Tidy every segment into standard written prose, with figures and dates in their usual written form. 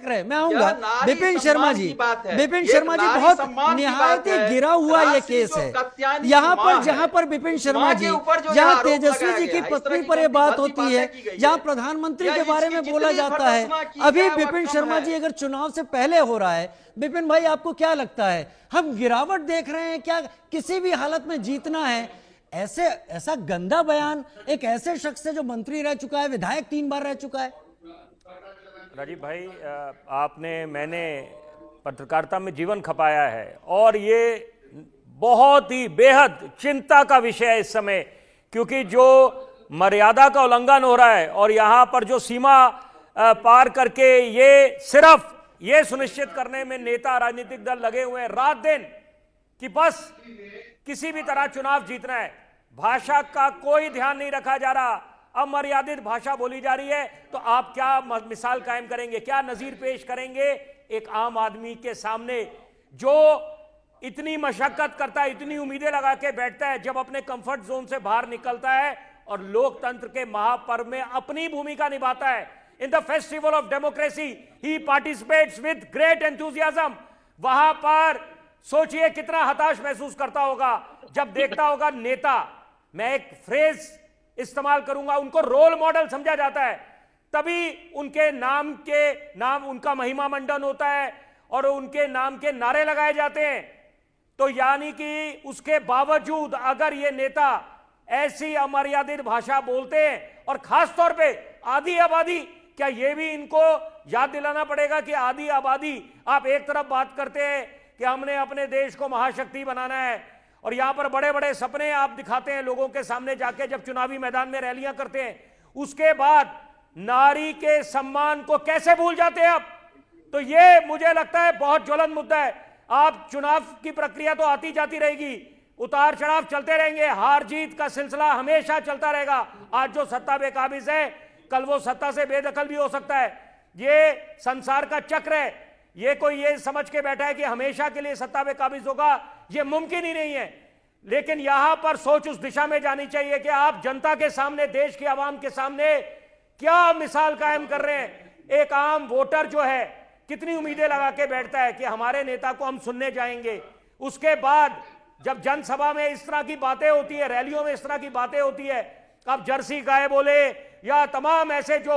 रहे मैं आऊंगा। विपिन शर्मा जी बहुत निहायत गिरा हुआ ये केस है। यहाँ पर जहां पर विपिन शर्मा जी, जहां तेजस्वी जी की पत्नी पर ये बात होती है, जहां प्रधानमंत्री के बारे में बोला जाता है, अभी विपिन शर्मा जी अगर चुनाव से पहले हो रहा है, विपिन भाई आपको क्या लगता है हम गिरावट देख रहे हैं क्या? किसी भी हालत में जीतना है, ऐसा गंदा बयान एक ऐसे शख्स से जो मंत्री रह चुका है, विधायक 3 बार रह चुका है। राजीव भाई, मैंने पत्रकारिता में जीवन खपाया है और ये बहुत ही बेहद चिंता का विषय है इस समय, क्योंकि जो मर्यादा का उल्लंघन हो रहा है और यहां पर जो सीमा पार करके ये सिर्फ ये सुनिश्चित करने में नेता राजनीतिक दल लगे हुए हैं रात दिन कि बस किसी भी तरह चुनाव जीतना है। भाषा का कोई ध्यान नहीं रखा जा रहा, अमर्यादित भाषा बोली जा रही है। तो आप क्या मिसाल कायम करेंगे, क्या नजीर पेश करेंगे एक आम आदमी के सामने जो इतनी मशक्कत करता है, इतनी उम्मीदें लगा के बैठता है, जब अपने कंफर्ट जोन से बाहर निकलता है और लोकतंत्र के महापर्व में अपनी भूमिका निभाता है। In the festival of democracy he participates with great enthusiasm. वहां पर सोचिए कितना हताश महसूस करता होगा जब देखता होगा नेता, मैं एक फ्रेज इस्तेमाल करूंगा, उनको रोल मॉडल समझा जाता है, तभी उनके नाम उनका महिमा मंडन होता है और उनके नाम के नारे लगाए जाते हैं। तो यानी कि उसके बावजूद अगर ये नेता ऐसी अमर्यादित भाषा बोलते हैं, और खास तौर पे आधी आबादी, क्या ये भी इनको याद दिलाना पड़ेगा कि आधी आबादी, आप एक तरफ बात करते हैं कि हमने अपने देश को महाशक्ति बनाना है और यहां पर बड़े बड़े सपने आप दिखाते हैं लोगों के सामने जाके जब चुनावी मैदान में रैलियां करते हैं, उसके बाद नारी के सम्मान को कैसे भूल जाते हैं आप? तो ये मुझे लगता है बहुत ज्वलंत मुद्दा है। आप चुनाव की प्रक्रिया तो आती जाती रहेगी, उतार चढ़ाव चलते रहेंगे, हार जीत का सिलसिला हमेशा चलता रहेगा। आज जो सत्ता बेकाबिज है, कल वो सत्ता से बेदखल भी हो सकता है। ये संसार का चक्र है। ये कोई ये समझ के बैठा है कि हमेशा के लिए सत्ता पे काबिज होगा, ये मुमकिन ही नहीं है। लेकिन यहां पर सोच उस दिशा में जानी चाहिए कि आप जनता के सामने, देश की आवाम के सामने क्या मिसाल कायम कर रहे हैं। एक आम वोटर जो है कितनी उम्मीदें लगा के बैठता है कि हमारे नेता को हम सुनने जाएंगे, उसके बाद जब जनसभा में इस तरह की बातें होती है, रैलियों में इस तरह की बातें होती है, अब जर्सी गाय बोले या तमाम ऐसे जो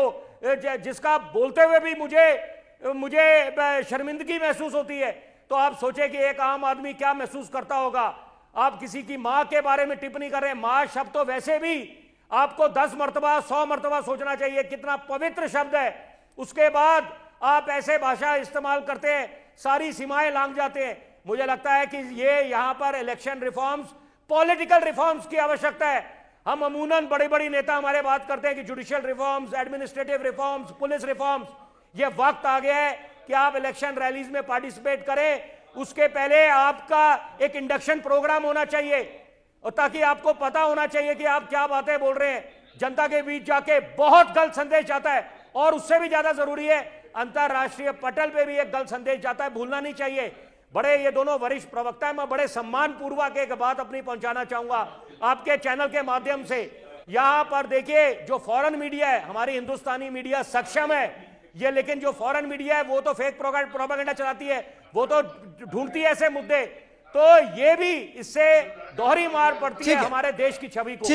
जिसका बोलते हुए भी मुझे शर्मिंदगी महसूस होती है, तो आप सोचे कि एक आम आदमी क्या महसूस करता होगा। आप किसी की मां के बारे में टिप्पणी कर रहे हैं, मां शब्द तो वैसे भी आपको 10 मर्तबा 100 मर्तबा सोचना चाहिए, कितना पवित्र शब्द है। उसके बाद आप ऐसे भाषा इस्तेमाल करते हैं, सारी सीमाएं लांघ जाते हैं। मुझे लगता है कि ये यहां पर इलेक्शन रिफॉर्म्स, पॉलिटिकल रिफॉर्म्स की आवश्यकता है। हम अमूनन बड़े बड़े नेता हमारे बात करते हैं कि judicial reforms, administrative reforms, police reforms. ये वक्त आ गया है कि आप इलेक्शन रैलीज में पार्टिसिपेट करें, उसके पहले आपका एक इंडक्शन प्रोग्राम होना चाहिए, और ताकि आपको पता होना चाहिए कि आप क्या बातें बोल रहे हैं। जनता के बीच जाके बहुत गलत संदेश जाता है, और उससे भी ज्यादा जरूरी है अंतरराष्ट्रीय पटल पे भी एक गलत संदेश जाता है, भूलना नहीं चाहिए। बड़े ये दोनों वरिष्ठ प्रवक्ता है, मैं बड़े सम्मान पूर्वक एक बात अपनी पहुंचाना चाहूंगा आपके चैनल के माध्यम से। यहां पर देखिए, जो फॉरेन मीडिया है, हमारी हिंदुस्तानी मीडिया सक्षम है ये, लेकिन जो फॉरेन मीडिया है वो तो फेक प्रोपेगेंडा चलाती है, वो तो ढूंढती है ऐसे मुद्दे। तो ये भी, इससे दोहरी मार पड़ती है हमारे देश की छवि को।